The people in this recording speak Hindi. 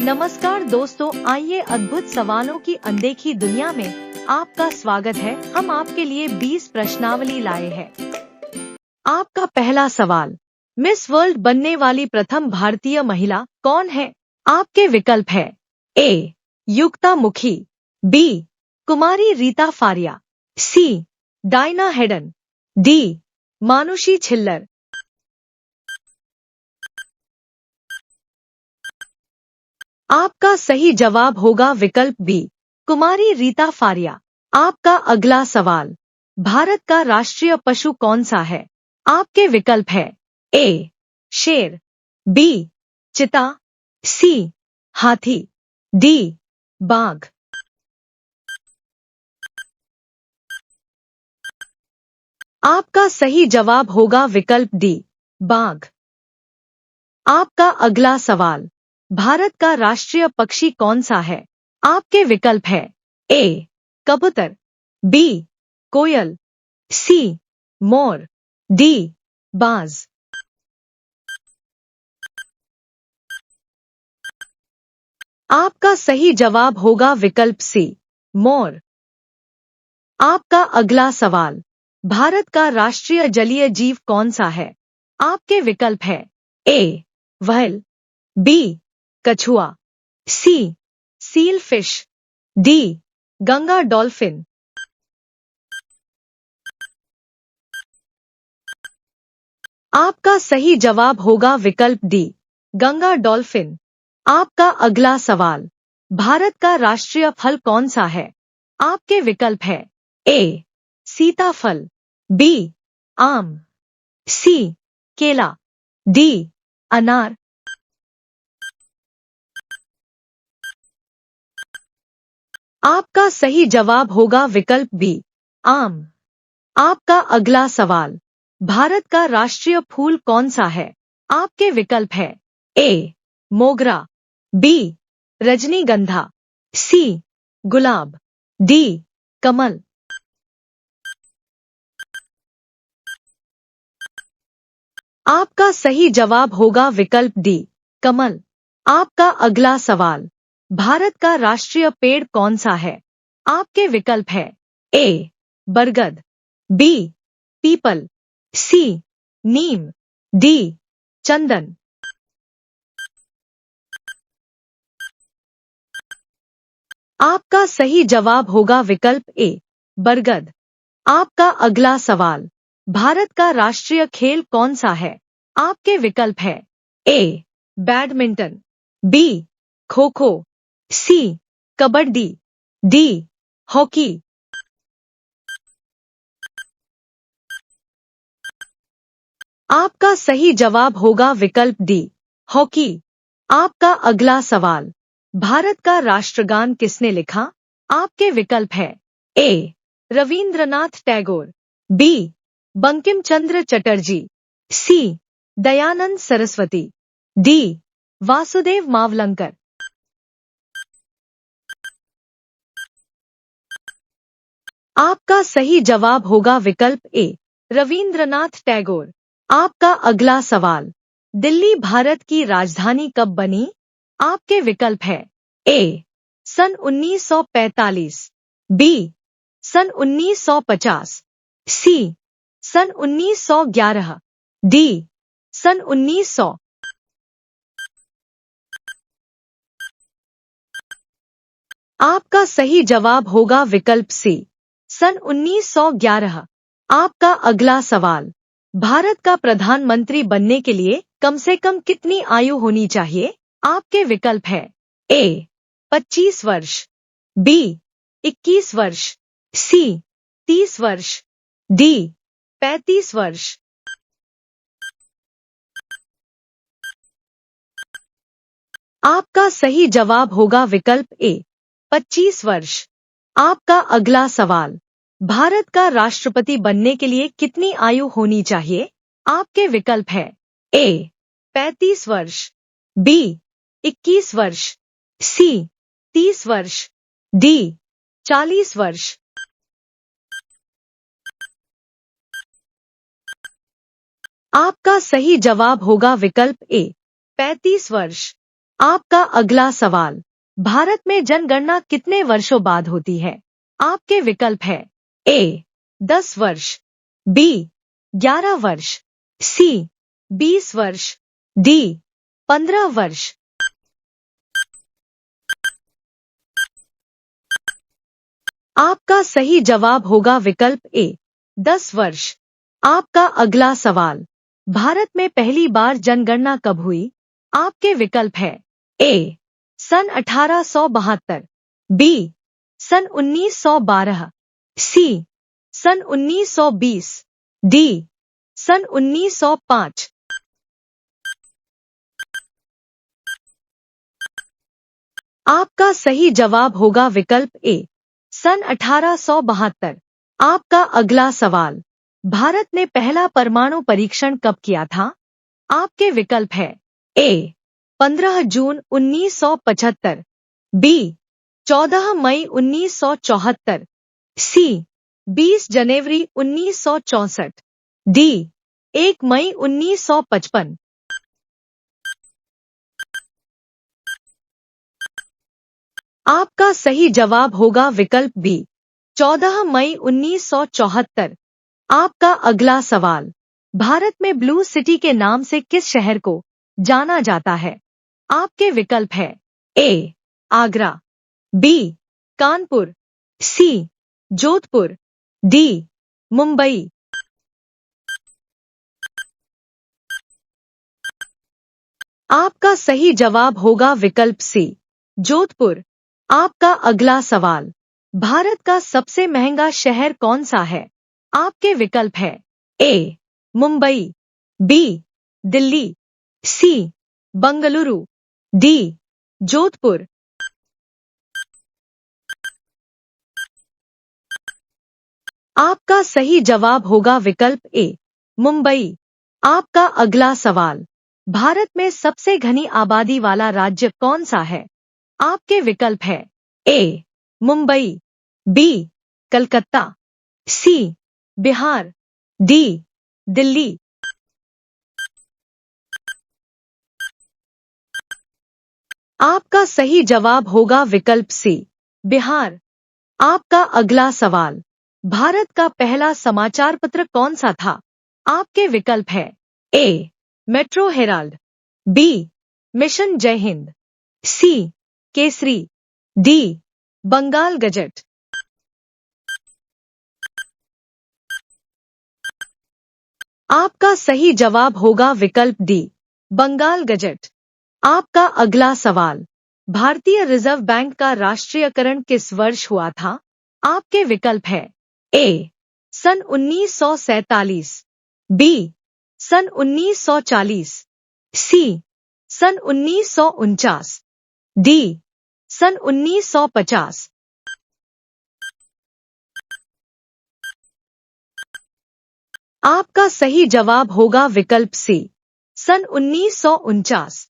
नमस्कार दोस्तों, आइए अद्भुत सवालों की अनदेखी दुनिया में आपका स्वागत है। हम आपके लिए 20 प्रश्नावली लाए हैं। आपका पहला सवाल, मिस वर्ल्ड बनने वाली प्रथम भारतीय महिला कौन है? आपके विकल्प है A. Yukta Mookhey, B. Kumari Reita Faria, C. Diana Hayden, D. Manushi Chhillar. आपका सही जवाब होगा विकल्प बी, कुमारी रीता फारिया। आपका अगला सवाल, भारत का राष्ट्रीय पशु कौन सा है? आपके विकल्प है ए. शेर, बी. चिता, सी. हाथी, डी. बाघ। आपका सही जवाब होगा विकल्प डी, बाघ। आपका अगला सवाल, भारत का राष्ट्रीय पक्षी कौन सा है? आपके विकल्प है ए. कबूतर, बी. कोयल, सी. मोर, डी. बाज। आपका सही जवाब होगा विकल्प सी, मोर। आपका अगला सवाल, भारत का राष्ट्रीय जलीय जीव कौन सा है? आपके विकल्प है ए. Whale, B. कछुआ, C. Seal fish, D. Ganga dolphin. आपका सही जवाब होगा विकल्प डी, गंगा डॉल्फिन। आपका अगला सवाल, भारत का राष्ट्रीय फल कौन सा है? आपके विकल्प है ए. सीताफल, बी. आम, सी. केला, डी. अनार। आपका सही जवाब होगा विकल्प बी, आम। आपका अगला सवाल, भारत का राष्ट्रीय फूल कौन सा है? आपके विकल्प है ए. मोगरा, बी. रजनीगंधा, सी. गुलाब, डी. कमल। आपका सही जवाब होगा विकल्प डी, कमल। आपका अगला सवाल, भारत का राष्ट्रीय पेड़ कौन सा है? आपके विकल्प है ए. बरगद, बी. पीपल, सी. नीम, डी. चंदन। आपका सही जवाब होगा विकल्प ए, बरगद। आपका अगला सवाल, भारत का राष्ट्रीय खेल कौन सा है? आपके विकल्प है ए. Badminton, B. खो खो, सी. कबड्डी, डी. हॉकी। आपका सही जवाब होगा विकल्प डी, हॉकी। आपका अगला सवाल, भारत का राष्ट्रगान किसने लिखा? आपके विकल्प है ए. रवींद्रनाथ टैगोर, बी. बंकिम चंद्र चटर्जी, सी. दयानंद सरस्वती, डी. वासुदेव मावलंकर। आपका सही जवाब होगा विकल्प ए, रवींद्रनाथ टैगोर। आपका अगला सवाल, दिल्ली भारत की राजधानी कब बनी? आपके विकल्प है ए. सन 1945, बी. सन 1950, सी. सन 1911, डी. सन 1900। आपका सही जवाब होगा विकल्प सी, सन 1911। आपका अगला सवाल, भारत का प्रधानमंत्री बनने के लिए कम से कम कितनी आयु होनी चाहिए? आपके विकल्प है ए. 25 वर्ष, बी. 21 वर्ष, सी. 30 वर्ष, डी. 35 वर्ष। आपका सही जवाब होगा विकल्प ए, 25 वर्ष। आपका अगला सवाल, भारत का राष्ट्रपति बनने के लिए कितनी आयु होनी चाहिए? आपके विकल्प है ए. 35 वर्ष, बी. 21 वर्ष, सी. 30 वर्ष, डी. 40 वर्ष। आपका सही जवाब होगा विकल्प ए, 35 वर्ष। आपका अगला सवाल, भारत में जनगणना कितने वर्षों बाद होती है? आपके विकल्प है ए 10 वर्ष, बी 11 वर्ष, सी 20 वर्ष, डी 15 वर्ष। आपका सही जवाब होगा विकल्प ए 10 वर्ष। आपका अगला सवाल, भारत में पहली बार जनगणना कब हुई? आपके विकल्प है ए सन 1872, बी सन 1912, सी सन 1920, डी सन 1905। आपका सही जवाब होगा विकल्प ए सन 1872। आपका अगला सवाल, भारत ने पहला परमाणु परीक्षण कब किया था? आपके विकल्प है ए 15 जून 1975, बी 14 मई 1974, सी 20 जनवरी 1964, डी 1 मई 1955। आपका सही जवाब होगा विकल्प बी 14 मई 1974। आपका अगला सवाल, भारत में ब्लू सिटी के नाम से किस शहर को जाना जाता है? आपके विकल्प है ए आगरा, बी कानपुर, सी जोधपुर, डी मुंबई। आपका सही जवाब होगा विकल्प सी जोधपुर। आपका अगला सवाल, भारत का सबसे महंगा शहर कौन सा है? आपके विकल्प है ए मुंबई, बी दिल्ली, सी बंगलुरु, डी जोधपुर। आपका सही जवाब होगा विकल्प ए मुंबई। आपका अगला सवाल, भारत में सबसे घनी आबादी वाला राज्य कौन सा है? आपके विकल्प है ए मुंबई, बी कलकत्ता, सी बिहार, डी दिल्ली। आपका सही जवाब होगा विकल्प सी बिहार। आपका अगला सवाल, भारत का पहला समाचार पत्र कौन सा था? आपके विकल्प है ए मेट्रो हेराल्ड, बी मिशन जय हिंद, सी केसरी, डी बंगाल गजट। आपका सही जवाब होगा विकल्प डी बंगाल गजट। आपका अगला सवाल, भारतीय रिजर्व बैंक का राष्ट्रीयकरण किस वर्ष हुआ था? आपके विकल्प है ए सन 1947, बी सन 1940, सी सन 1949, डी सन 1950। आपका सही जवाब होगा विकल्प सी सन 1949।